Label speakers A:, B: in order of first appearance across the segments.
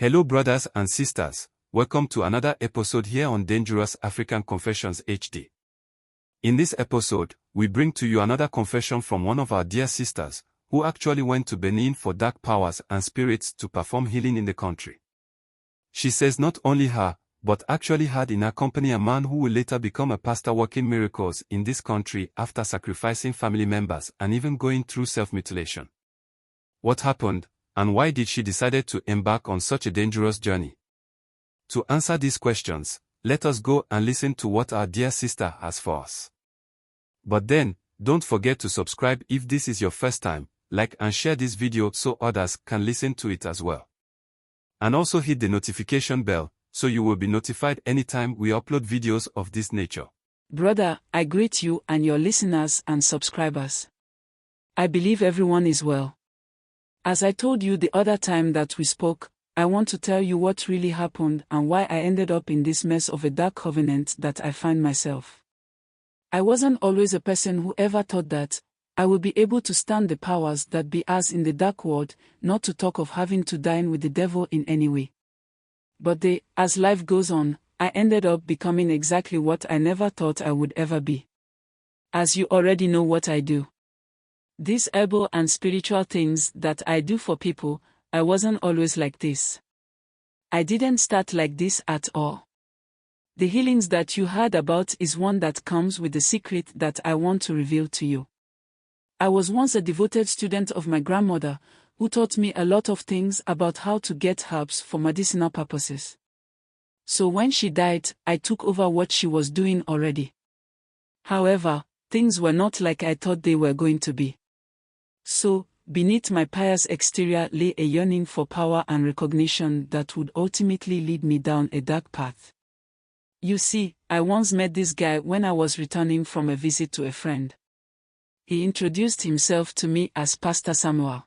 A: Hello brothers and sisters, welcome to another episode here on Dangerous African Confessions HD. In this episode, we bring to you another confession from one of our dear sisters, who actually went to Benin for dark powers and spirits to perform healing in the country. She says not only her, but actually had in her company a man who will later become a pastor working miracles in this country after sacrificing family members and even going through self-mutilation. What happened? And why did she decide to embark on such a dangerous journey? To answer these questions, let us go and listen to what our dear sister has for us. But then, don't forget to subscribe if this is your first time, like and share this video so others can listen to it as well. And also hit the notification bell, so you will be notified anytime we upload videos of this nature.
B: Brother, I greet you and your listeners and subscribers. I believe everyone is well. As I told you the other time that we spoke, I want to tell you what really happened and why I ended up in this mess of a dark covenant that I find myself. I wasn't always a person who ever thought that I would be able to stand the powers that be as in the dark world, not to talk of having to dine with the devil in any way. But as life goes on, I ended up becoming exactly what I never thought I would ever be. As you already know what I do. These herbal and spiritual things that I do for people, I wasn't always like this. I didn't start like this at all. The healings that you heard about is one that comes with the secret that I want to reveal to you. I was once a devoted student of my grandmother, who taught me a lot of things about how to get herbs for medicinal purposes. So when she died, I took over what she was doing already. However, things were not like I thought they were going to be. So, beneath my pious exterior lay a yearning for power and recognition that would ultimately lead me down a dark path. You see, I once met this guy when I was returning from a visit to a friend. He introduced himself to me as Pastor Samuel.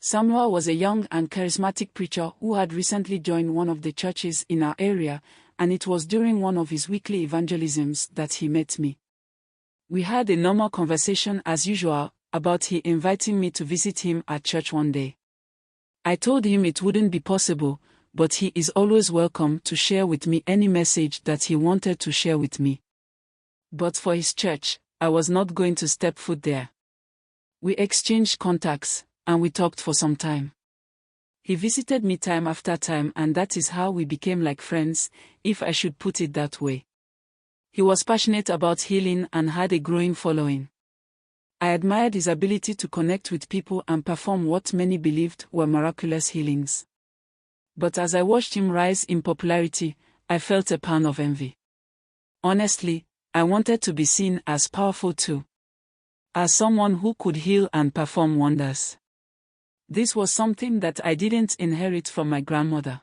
B: Samuel was a young and charismatic preacher who had recently joined one of the churches in our area, and it was during one of his weekly evangelisms that he met me. We had a normal conversation as usual, about he inviting me to visit him at church one day. I told him it wouldn't be possible, but he is always welcome to share with me any message that he wanted to share with me. But for his church, I was not going to step foot there. We exchanged contacts, and we talked for some time. He visited me time after time, and that is how we became like friends, if I should put it that way. He was passionate about healing and had a growing following. I admired his ability to connect with people and perform what many believed were miraculous healings. But as I watched him rise in popularity, I felt a pang of envy. Honestly, I wanted to be seen as powerful too. As someone who could heal and perform wonders. This was something that I didn't inherit from my grandmother.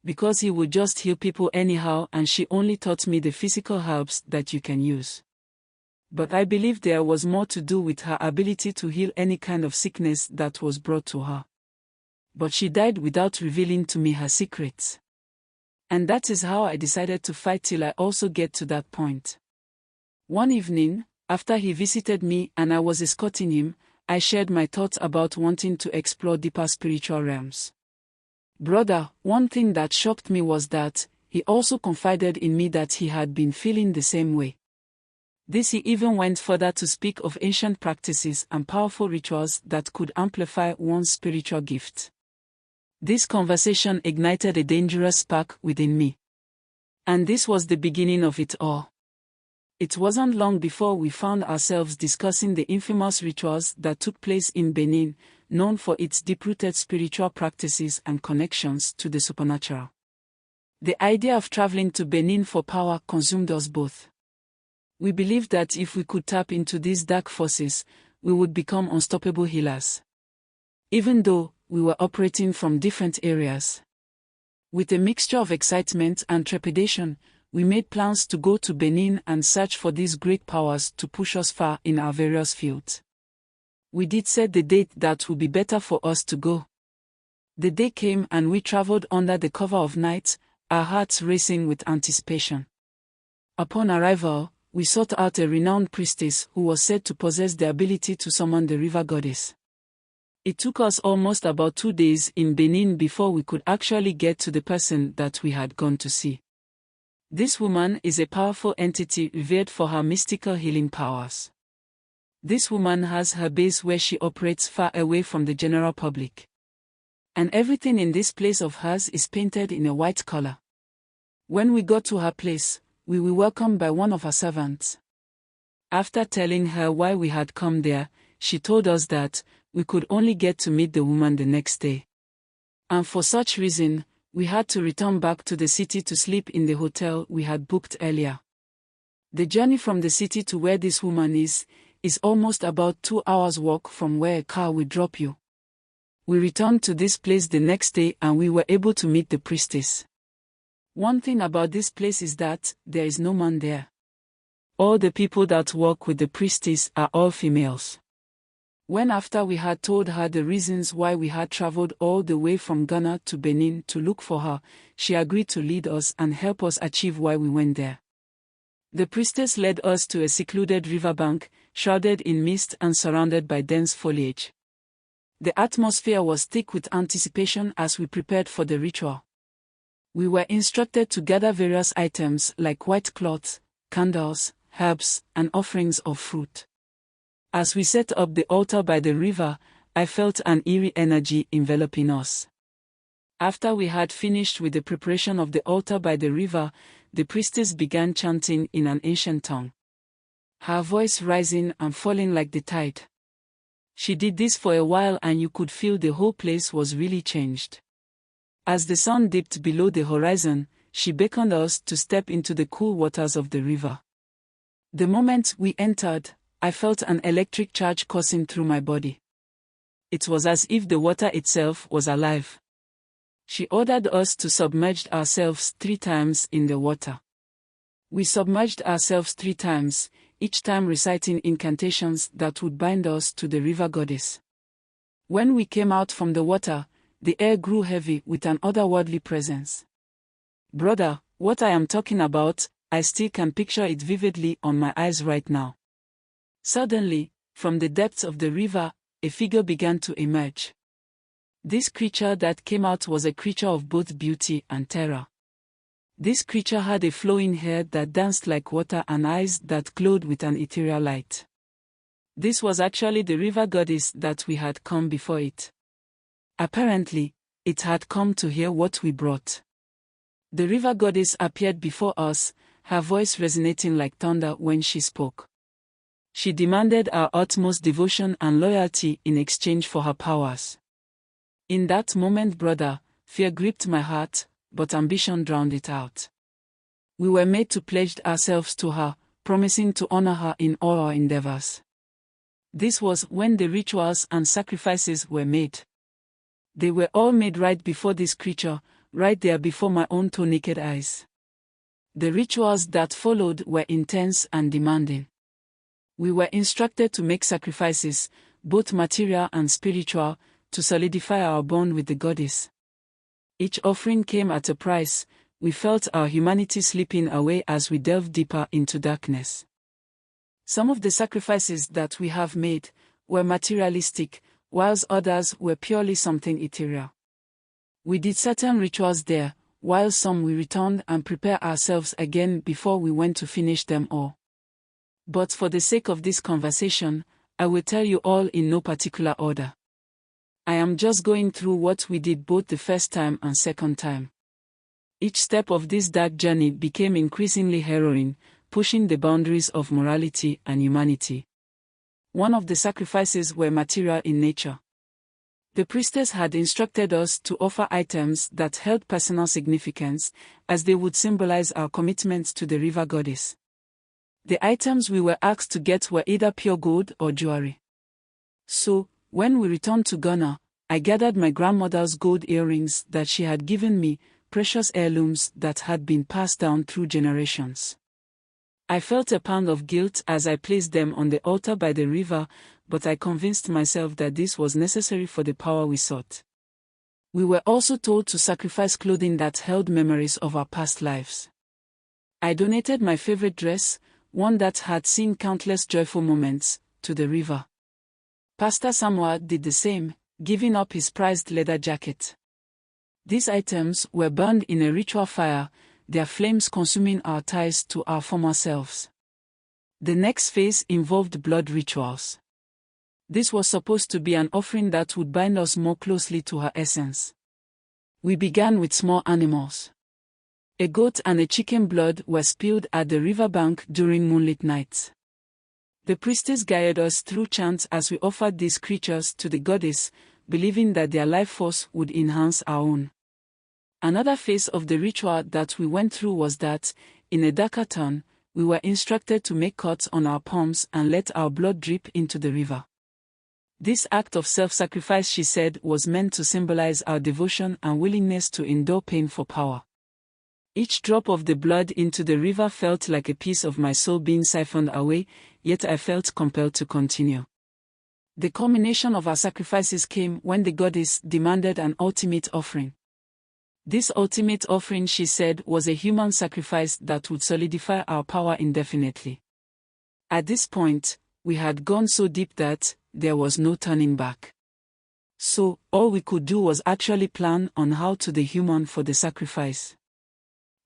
B: Because he would just heal people anyhow, and she only taught me the physical herbs that you can use. But I believe there was more to do with her ability to heal any kind of sickness that was brought to her. But she died without revealing to me her secrets. And that is how I decided to fight till I also get to that point. One evening, after he visited me and I was escorting him, I shared my thoughts about wanting to explore deeper spiritual realms. Brother, one thing that shocked me was that he also confided in me that he had been feeling the same way. He even went further to speak of ancient practices and powerful rituals that could amplify one's spiritual gift. This conversation ignited a dangerous spark within me. And this was the beginning of it all. It wasn't long before we found ourselves discussing the infamous rituals that took place in Benin, known for its deep-rooted spiritual practices and connections to the supernatural. The idea of traveling to Benin for power consumed us both. We believed that if we could tap into these dark forces, we would become unstoppable healers. Even though we were operating from different areas. With a mixture of excitement and trepidation, we made plans to go to Benin and search for these great powers to push us far in our various fields. We did set the date that would be better for us to go. The day came and we traveled under the cover of night, our hearts racing with anticipation. Upon arrival, we sought out a renowned priestess who was said to possess the ability to summon the river goddess. It took us almost about 2 days in Benin before we could actually get to the person that we had gone to see. This woman is a powerful entity revered for her mystical healing powers. This woman has her base where she operates far away from the general public. And everything in this place of hers is painted in a white color. When we got to her place, we were welcomed by one of her servants. After telling her why we had come there, she told us that we could only get to meet the woman the next day. And for such reason, we had to return back to the city to sleep in the hotel we had booked earlier. The journey from the city to where this woman is almost about 2 hours walk from where a car will drop you. We returned to this place the next day and we were able to meet the priestess. One thing about this place is that there is no man there. All the people that work with the priestess are all females. When after we had told her the reasons why we had traveled all the way from Ghana to Benin to look for her, she agreed to lead us and help us achieve why we went there. The priestess led us to a secluded riverbank, shrouded in mist and surrounded by dense foliage. The atmosphere was thick with anticipation as we prepared for the ritual. We were instructed to gather various items like white cloth, candles, herbs, and offerings of fruit. As we set up the altar by the river, I felt an eerie energy enveloping us. After we had finished with the preparation of the altar by the river, the priestess began chanting in an ancient tongue, her voice rising and falling like the tide. She did this for a while and you could feel the whole place was really changed. As the sun dipped below the horizon, she beckoned us to step into the cool waters of the river. The moment we entered, I felt an electric charge coursing through my body. It was as if the water itself was alive. She ordered us to submerge ourselves 3 times in the water. We submerged ourselves 3 times, each time reciting incantations that would bind us to the river goddess. When we came out from the water, the air grew heavy with an otherworldly presence. Brother, what I am talking about, I still can picture it vividly on my eyes right now. Suddenly, from the depths of the river, a figure began to emerge. This creature that came out was a creature of both beauty and terror. This creature had a flowing hair that danced like water and eyes that glowed with an ethereal light. This was actually the river goddess that we had come before it. Apparently, it had come to hear what we brought. The river goddess appeared before us, her voice resonating like thunder when she spoke. She demanded our utmost devotion and loyalty in exchange for her powers. In that moment, brother, fear gripped my heart, but ambition drowned it out. We were made to pledge ourselves to her, promising to honor her in all our endeavors. This was when the rituals and sacrifices were made. They were all made right before this creature, right there before my own 2 naked eyes. The rituals that followed were intense and demanding. We were instructed to make sacrifices, both material and spiritual, to solidify our bond with the goddess. Each offering came at a price. We felt our humanity slipping away as we delved deeper into darkness. Some of the sacrifices that we have made were materialistic, whilst others were purely something ethereal. We did certain rituals there, while some we returned and prepared ourselves again before we went to finish them all. But for the sake of this conversation, I will tell you all in no particular order. I am just going through what we did both the first time and second time. Each step of this dark journey became increasingly harrowing, pushing the boundaries of morality and humanity. One of the sacrifices were material in nature. The priestess had instructed us to offer items that held personal significance, as they would symbolize our commitment to the river goddess. The items we were asked to get were either pure gold or jewelry. So, when we returned to Ghana, I gathered my grandmother's gold earrings that she had given me, precious heirlooms that had been passed down through generations. I felt a pound of guilt as I placed them on the altar by the river, but I convinced myself that this was necessary for the power we sought. We were also told to sacrifice clothing that held memories of our past lives. I donated my favorite dress, one that had seen countless joyful moments, to the river. Pastor Samuel did the same, giving up his prized leather jacket. These items were burned in a ritual fire, their flames consuming our ties to our former selves. The next phase involved blood rituals. This was supposed to be an offering that would bind us more closely to her essence. We began with small animals. A goat and a chicken blood were spilled at the riverbank during moonlit nights. The priestess guided us through chants as we offered these creatures to the goddess, believing that their life force would enhance our own. Another phase of the ritual that we went through was that, in a darker turn, we were instructed to make cuts on our palms and let our blood drip into the river. This act of self-sacrifice, she said, was meant to symbolize our devotion and willingness to endure pain for power. Each drop of the blood into the river felt like a piece of my soul being siphoned away, yet I felt compelled to continue. The culmination of our sacrifices came when the goddess demanded an ultimate offering. This ultimate offering, she said, was a human sacrifice that would solidify our power indefinitely. At this point, we had gone so deep that there was no turning back. So, all we could do was actually plan on how to the human for the sacrifice.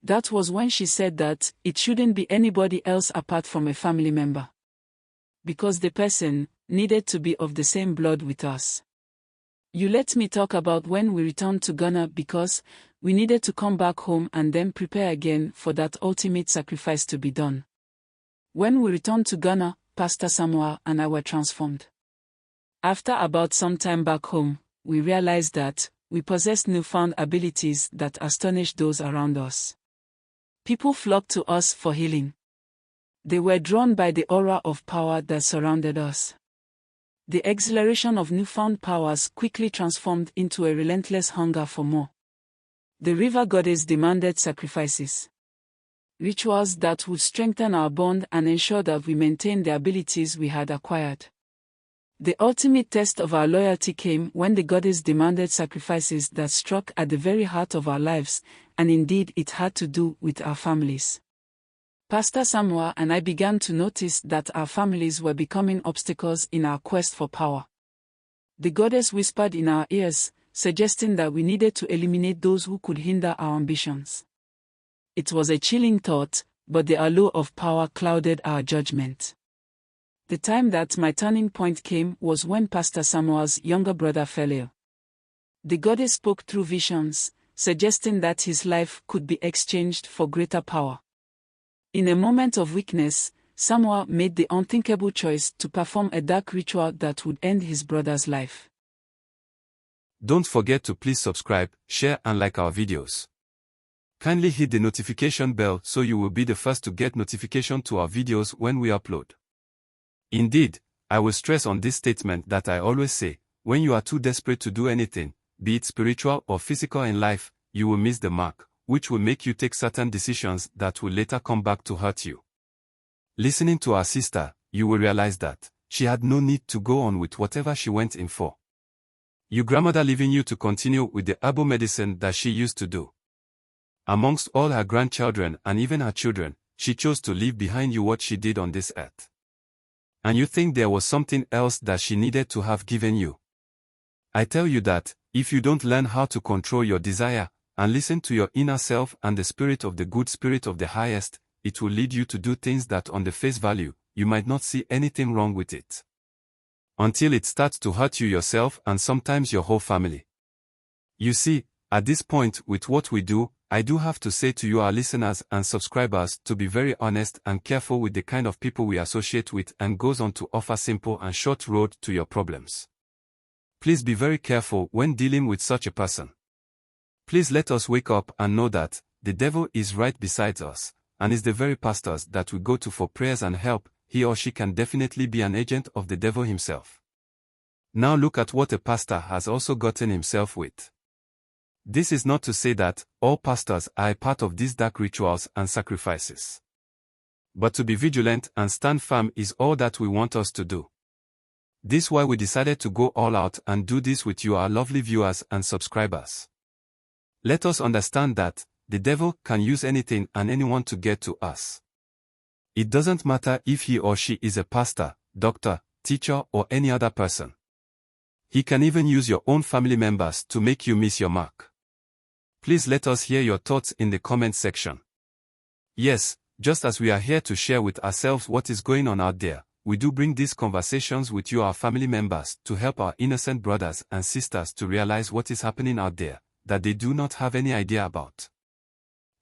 B: That was when she said that it shouldn't be anybody else apart from a family member. Because the person needed to be of the same blood with us. You let me talk about when we returned to Ghana because we needed to come back home and then prepare again for that ultimate sacrifice to be done. When we returned to Ghana, Pastor Samuel and I were transformed. After about some time back home, we realized that we possessed newfound abilities that astonished those around us. People flocked to us for healing. They were drawn by the aura of power that surrounded us. The exhilaration of newfound powers quickly transformed into a relentless hunger for more. The river goddess demanded sacrifices. Rituals that would strengthen our bond and ensure that we maintained the abilities we had acquired. The ultimate test of our loyalty came when the goddess demanded sacrifices that struck at the very heart of our lives, and indeed it had to do with our families. Pastor Samuel and I began to notice that our families were becoming obstacles in our quest for power. The goddess whispered in our ears, suggesting that we needed to eliminate those who could hinder our ambitions. It was a chilling thought, but the allure of power clouded our judgment. The time that my turning point came was when Pastor Samuel's younger brother fell ill. The goddess spoke through visions, suggesting that his life could be exchanged for greater power. In a moment of weakness, Samuel made the unthinkable choice to perform a dark ritual that would end his brother's life.
A: Don't forget to please subscribe, share and like our videos. Kindly hit the notification bell so you will be the first to get notification to our videos when we upload. Indeed, I will stress on this statement that I always say, when you are too desperate to do anything, be it spiritual or physical in life, you will miss the mark, which will make you take certain decisions that will later come back to hurt you. Listening to our sister, you will realize that she had no need to go on with whatever she went in for. Your grandmother leaving you to continue with the herbal medicine that she used to do. Amongst all her grandchildren and even her children, she chose to leave behind you what she did on this earth. And you think there was something else that she needed to have given you. I tell you that, if you don't learn how to control your desire, and listen to your inner self and the spirit of the good spirit of the highest, it will lead you to do things that on the face value, you might not see anything wrong with it. Until it starts to hurt you yourself and sometimes your whole family. You see, at this point with what we do, I do have to say to you our listeners and subscribers to be very honest and careful with the kind of people we associate with and goes on to offer simple and short road to your problems. Please be very careful when dealing with such a person. Please let us wake up and know that the devil is right beside us, and is the very pastors that we go to for prayers and help. He or she can definitely be an agent of the devil himself. Now look at what a pastor has also gotten himself with. This is not to say that all pastors are a part of these dark rituals and sacrifices. But to be vigilant and stand firm is all that we want us to do. This is why we decided to go all out and do this with you, our lovely viewers and subscribers. Let us understand that the devil can use anything and anyone to get to us. It doesn't matter if he or she is a pastor, doctor, teacher or any other person. He can even use your own family members to make you miss your mark. Please let us hear your thoughts in the comment section. Yes, just as we are here to share with ourselves what is going on out there, we do bring these conversations with you, our family members, to help our innocent brothers and sisters to realize what is happening out there, that they do not have any idea about,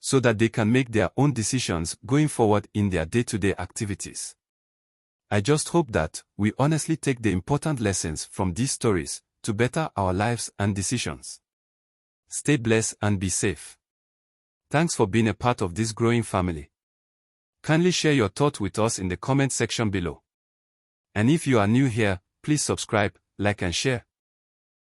A: so that they can make their own decisions going forward in their day-to-day activities. I just hope that we honestly take the important lessons from these stories to better our lives and decisions. Stay blessed and be safe. Thanks for being a part of this growing family. Kindly share your thoughts with us in the comment section below. And if you are new here, please subscribe, like and share.